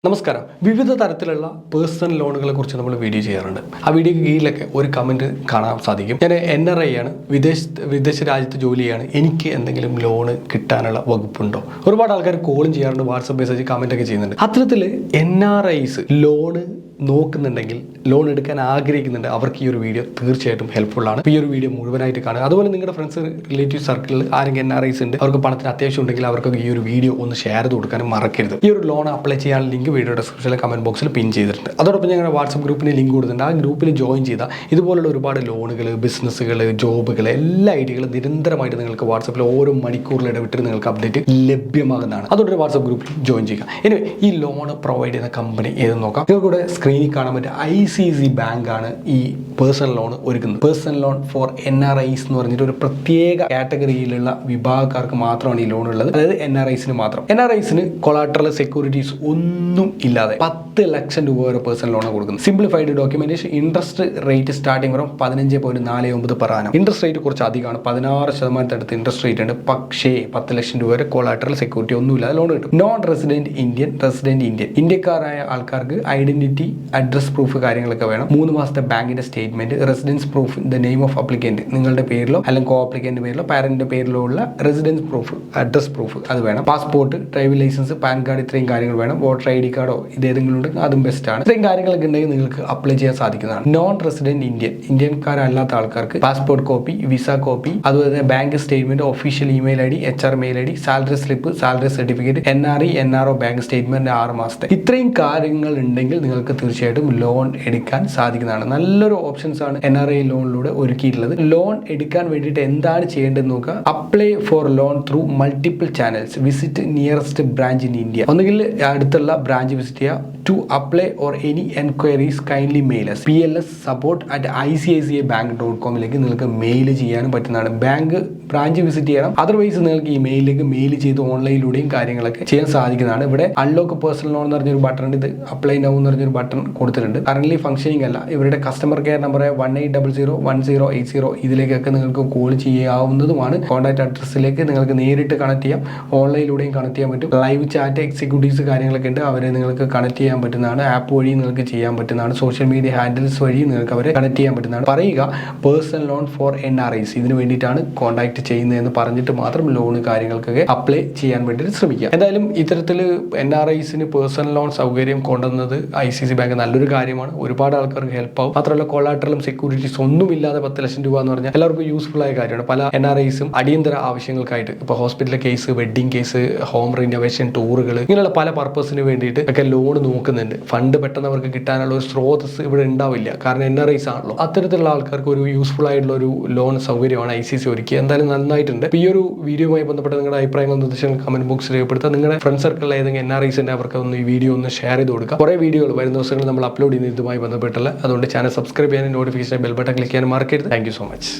നമസ്കാരം. വിവിധ തരത്തിലുള്ള പേഴ്സണൽ ലോണുകളെ കുറിച്ച് നമ്മൾ വീഡിയോ ചെയ്യാറുണ്ട്. ആ വീഡിയോക്ക് കീഴിലൊക്കെ ഒരു കമൻറ്റ് കാണാൻ സാധിക്കും. ഞാൻ NRI ആണ്, വിദേശ രാജ്യത്ത് ജോലി ചെയ്യാണ്, എനിക്ക് എന്തെങ്കിലും ലോണ് കിട്ടാനുള്ള വകുപ്പുണ്ടോ? ഒരുപാട് ആൾക്കാർ കോളും ചെയ്യാറുണ്ട്, വാട്സപ്പ് മെസ്സേജ് കമൻറ്റൊക്കെ ചെയ്യുന്നുണ്ട്. അത്തരത്തിൽ NRIs ലോണ് നോക്കുന്നുണ്ടെങ്കിൽ, ലോൺ എടുക്കാൻ ആഗ്രഹിക്കുന്നുണ്ട്, അവർക്ക് ഈ ഒരു വീഡിയോ തീർച്ചയായിട്ടും ഹെൽപ്ഫുൾ ആണ്. ഈ ഒരു വീഡിയോ മുഴുവനായിട്ട് കാണുക. അതുപോലെ നിങ്ങളുടെ ഫ്രണ്ട്സ് റിലേറ്റീവ് സർക്കിളിൽ ആരെങ്കിലും NRIs ഉണ്ട്, അവർക്ക് പണത്തിന് അത്യാവശ്യം ഉണ്ടെങ്കിൽ അവർക്ക് ഈ ഒരു വീഡിയോ ഒന്ന് ഷെയർ ചെയ്ത് കൊടുക്കാനും മറക്കരുത്. ഈ ഒരു ലോൺ അപ്ലൈ ചെയ്യാൻ ലിങ്ക് വീഡിയോ ഡിസ്ക്രിപ്ഷനിലെ കമന്റ് ബോക്സിൽ പിൻ ചെയ്തിട്ടുണ്ട്. അതോടൊപ്പം ഞങ്ങളുടെ വാട്സപ്പ് ഗ്രൂപ്പിന് ലിങ്ക് കൊടുത്തിട്ടുണ്ട്. ആ ഗ്രൂപ്പിൽ ജോയിൻ ചെയ്താൽ ഇതുപോലുള്ള ഒരുപാട് ലോണുകൾ, ബിസിനസ്സുകൾ, ജോബുകൾ, എല്ലാ ഐഡിയകളും നിരന്തരമായിട്ട് നിങ്ങൾക്ക് വാട്സപ്പിൽ ഓരോ മണിക്കൂറിൽ ഇടവിട്ട് നിങ്ങൾക്ക് അപ്ഡേറ്റ് ലഭ്യമാകുന്നതാണ്. അതുകൊണ്ട് വാട്സപ്പ് ഗ്രൂപ്പിൽ ജോയിൻ ചെയ്യുക. ഇനി ഈ ലോൺ പ്രൊവൈഡ് ചെയ്യുന്ന കമ്പനി ഏതെന്ന് നോക്കാം. നിങ്ങൾക്കൂടെ സ്ക്രീനിൽ കാണാൻ പറ്റും ICICI ബാങ്ക് ആണ് ഈ പേഴ്സണൽ ലോൺ ഒരുക്കുന്നത്. പേഴ്സണൽ ലോൺ ഫോർ NRIs എന്ന് പറഞ്ഞിട്ട് ഒരു പ്രത്യേക കാറ്റഗറിയിലുള്ള വിഭാഗക്കാർക്ക് മാത്രമാണ് ഈ ലോൺ ഉള്ളത്. അതായത് NRIsന് മാത്രം. NRIsന് കൊളാട്രൽ സെക്യൂരിറ്റീസ് ഒന്നും ഇല്ലാതെ 10 ലക്ഷം രൂപ വരെ പേഴ്സണൽ ലോൺ കൊടുക്കുന്നത്. Simplified documentation, interest rate starting from 15.49 per annum. Interest rate കുറച്ച് അധികമാണ്, 16% അടുത്ത് ഇൻട്രസ്റ്റ് റേറ്റ് ഉണ്ട്. പക്ഷേ 10 ലക്ഷം രൂപ വരെ കൊളാട്രൽ സെക്യൂരിറ്റി ഒന്നും ഇല്ലാതെ ലോൺ കിട്ടും. Non resident Indian, resident Indian, ഇന്ത്യക്കാരായ ആൾക്കാർക്ക് ഐഡന്റിറ്റി, അഡ്രസ് പ്രൂഫ് കാര്യങ്ങളൊക്കെ വേണം. 3 മാസത്തെ ബാങ്കിന്റെ statement, residence proof, the name of applicant, നിങ്ങളുടെ പേരിലോ അല്ലെങ്കിൽ കോ അപ്ലിക്കന്റ് പേരിലോ പാരന്റിന്റെ പേരിലോ ഉള്ള റെസിഡൻസ് പ്രൂഫ്, അഡ്രസ് പ്രൂഫ് അത് വേണം. Passport, driving licence, PAN card, ഇത്രയും കാര്യങ്ങൾ വേണം. വോട്ടർ ID കാർഡോ ഇതേതെങ്കിലും ഉണ്ടെങ്കിൽ അതും ബെസ്റ്റ് ആണ്. ഇത്രയും കാര്യങ്ങളൊക്കെ ഉണ്ടെങ്കിൽ നിങ്ങൾക്ക് അപ്ലൈ ചെയ്യാൻ സാധിക്കുന്നതാണ്. നോൺ റെസിഡന്റ് ഇന്ത്യൻ, ഇന്ത്യക്കാരല്ലാത്ത ആൾക്കാർക്ക് പാസ്പോർട്ട് കോപ്പി, വിസ കോപ്പി, അതുപോലെ bank statement, official email ID, HR mail ID, salary slip, salary certificate, NRI NRO bank statement 6 മാസത്തെ, ഇത്രയും കാര്യങ്ങൾ ഉണ്ടെങ്കിൽ നിങ്ങൾക്ക് തീർച്ചയായിട്ടും ലോൺ എടുക്കാൻ സാധിക്കുന്നതാണ്. നല്ലൊരു ഓപ്ഷൻസ് ആണ് NRI ലോണിലൂടെ ഒരുക്കിയിട്ടുള്ളത്. ലോൺ എടുക്കാൻ വേണ്ടിയിട്ട് എന്താണ് ചെയ്യേണ്ടതെന്ന് നോക്കുക. Apply for loan through multiple channels, visit nearest branch in India. ഒന്നുകിൽ അടുത്തുള്ള ബ്രാഞ്ച് വിസിറ്റ് ചെയ്യുക. To apply or any enquiries kindly mail us pls@icicibank.com നിങ്ങൾക്ക് മെയിൽ ചെയ്യാനും പറ്റുന്നതാണ്. ബാങ്ക് ബ്രാഞ്ച് വിസിറ്റ് ചെയ്യണം. അതർവൈസ് നിങ്ങൾക്ക് ഈ മെയിലിലേക്ക് മെയിൽ ചെയ്ത് ഓൺലൈനിലൂടെയും കാര്യങ്ങളൊക്കെ ചെയ്യാൻ സാധിക്കുന്നതാണ്. ഇവിടെ അൺലോക്ക് പേഴ്സണൽ ലോൺ എന്ന് പറഞ്ഞൊരു ബട്ടൺ ഉണ്ട്. ഇത് അപ്ലൈ നൗ എന്ന് പറഞ്ഞൊരു ബട്ടൺ കൊടുത്തിട്ടുണ്ട്. കറന്റ് ഫംഗ്ഷനിങ് അല്ല. ഇവരുടെ കസ്റ്റമർ കെയർ നമ്പർ 18001080 ഇതിലേക്കൊക്കെ നിങ്ങൾക്ക് കോൾ ചെയ്യാവുന്നതുമാണ്. കോൺടാക്ട് അഡ്രസ്സിലേക്ക് നിങ്ങൾക്ക് നേരിട്ട് കണക്ട് ചെയ്യാം, ഓൺലൈനിലൂടെയും കണക്ട് ചെയ്യാൻ പറ്റും. ലൈവ് ചാറ്റ് എക്സിക്യൂട്ടീവ്സ് കാര്യങ്ങളൊക്കെ ഉണ്ട്, അവരെ നിങ്ങൾക്ക് കണക്ട് ചെയ്യാൻ പറ്റുന്നതാണ്. ആപ്പ് വഴി നിങ്ങൾക്ക് ചെയ്യാൻ പറ്റുന്നതാണ്. സോഷ്യൽ മീഡിയ ഹാൻഡിൽസ് വഴി നിങ്ങൾക്ക് അവരെ കണക്ട് ചെയ്യാൻ പറ്റുന്നതാണ്. പറയുക പേഴ്സണൽ ലോൺ ഫോർ NRIs, ഇതിന് വേണ്ടിയിട്ടാണ് കോൺടാക്ട് ചെയ്യുന്നതെന്ന് പറഞ്ഞിട്ട് മാത്രം ലോൺ കാര്യങ്ങൾക്കൊക്കെ അപ്ലൈ ചെയ്യാൻ വേണ്ടിയിട്ട് ശ്രമിക്കുക. എന്തായാലും ഇത്തരത്തിൽ NRIsന് പേഴ്സണൽ ലോൺ സൗകര്യം കൊണ്ടുവന്നത് ICICI ബാങ്ക് നല്ലൊരു കാര്യമാണ്. ഒരുപാട് ആൾക്കാർക്ക് ഹെൽപ്പ് ആവും. മാത്രമല്ല കൊളാട്രലും സെക്യൂരിറ്റീസ് ഒന്നുമില്ലാതെ 10 ലക്ഷം രൂപ എന്ന് പറഞ്ഞാൽ എല്ലാവർക്കും യൂസ്ഫുൾ ആയ കാര്യമാണ്. പല NRIsഉം അടിയന്തര ആവശ്യങ്ങൾക്കായിട്ട്, ഇപ്പോൾ hospital case, wedding case, home renovation, ടൂറുകൾ, ഇങ്ങനെയുള്ള പല പർപ്പസിന് വേണ്ടിയിട്ട് ഒക്കെ ലോൺ നോക്കുന്നുണ്ട്. ഫണ്ട് പെട്ടെന്ന് അവർക്ക് കിട്ടാനുള്ള ഒരു സ്രോതസ് ഇവിടെ ഉണ്ടാവില്ല, കാരണം NRIs ആണല്ലോ. അത്തരത്തിലുള്ള ആൾക്കാർക്ക് ഒരു യൂസ്ഫുൾ ആയിട്ടുള്ള ഒരു ലോൺ സൗകര്യമാണ് ICICI ഒരുക്കി. എന്തായാലും നന്നായിട്ടുണ്ട്. ഈ ഒരു വീഡിയോയുമായി ബന്ധപ്പെട്ട നിങ്ങളുടെ അഭിപ്രായങ്ങൾ, നിർദ്ദേശങ്ങൾ കമന്റ് ബോക്സിൽ രേഖപ്പെടുത്തുക. നിങ്ങളുടെ ഫ്രണ്ട് സർക്കിളിൽ ഏതെങ്കിലും NRIs ഉണ്ട്, അവർക്ക് ഒന്ന് ഈ വീഡിയോ ഒന്ന് ഷെയർ ചെയ്ത് കൊടുക്കുക. കുറേ വീഡിയോകൾ വരുന്ന ദിവസങ്ങളിൽ നമ്മൾ അപ്ലോഡ് ചെയ്യുന്ന ഇതുമായി ബന്ധപ്പെട്ടുള്ള. അതുകൊണ്ട് ചാനൽ സബ്സ്ക്രൈബ് ചെയ്യാനും നോട്ടിഫിക്കേഷൻ ബെൽ ബട്ടൺ ക്ലിക്ക് ചെയ്യാനും മറക്കരുത്. Thank you so much.